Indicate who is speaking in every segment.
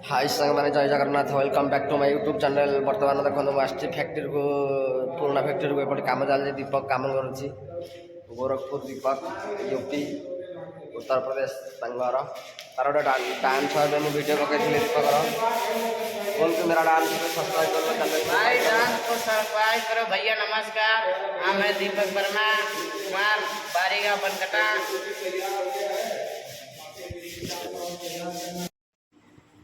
Speaker 1: हाय संग मैंने जय Jagannath welcome back to my YouTube channel. बर्तमान देखो मुझे फैक्ट्री को पुराना फैक्ट्री को एपटे कम चलती दीपक कम करुच्ची गोरखपुर दीपक यूपी उत्तर प्रदेश संगर तार गोटे डांस मुझे वीडियो पकई दीपक बोलते मेरा डांस सब्सक्राइब कर चैनल
Speaker 2: भाई डांस को सब्सक्राइब करो भैया। नमस्कार, हम है दीपक वर्मा कुमार बारीगा बनकटा।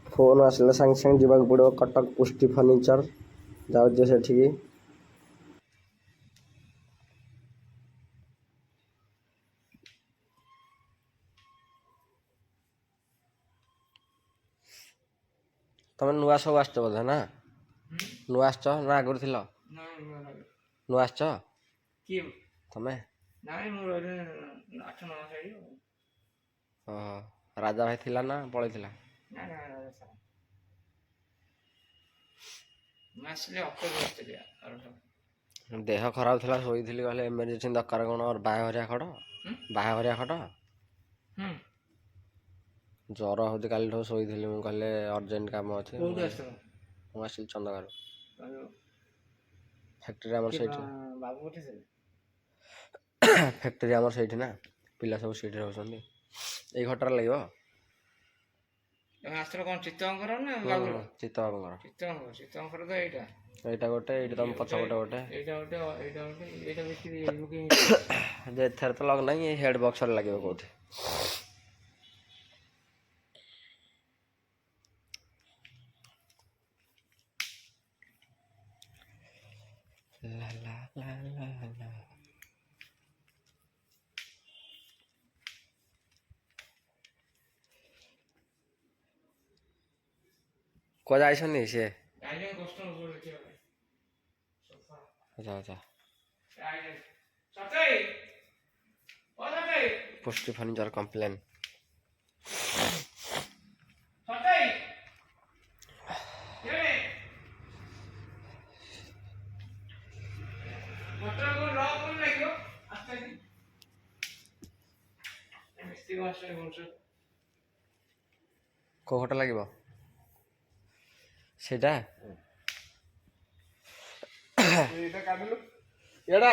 Speaker 1: फोन आसला सांगे सांगे जावाक पड़ो कटक पुष्टि फर्निचर जाऊँ से तुम नुआ सब आस बोधे ना नुआ आस ना आगुरी थी नुआ आस तमें राजा भाई थिला ना पलैथिला देह खराब थिला सोई थिली कहले इमरजेंसी दरकार कोन और बाहाघरिया खट ज्वर होती काली ठो सोई थिली मु कहले अर्जेंट काम अछि मु आसिल चंदगार फैक्ट्री हमर सेठी
Speaker 2: बाबू उठे से
Speaker 1: फैक्ट्री हमर सेठी ना पिला सब सेठी रहउछन्ती एई घटर लागो
Speaker 2: आस्त्र कोन चित्तंकर ना बाबू
Speaker 1: चित्तबाबुंगर
Speaker 2: चित्तंकर तो एटा
Speaker 1: एटा गोटे एटा तम पछ गोटे
Speaker 2: एटा बेसी
Speaker 1: जे थर तो लग नहीं हेड बॉक्स रे लागो कोठी ला ला ला ला ला को जाइछनी से अच्छा अच्छा पुष्टि फर्नीचर कंप्लेन को घट लगे सेटा
Speaker 2: एड़ा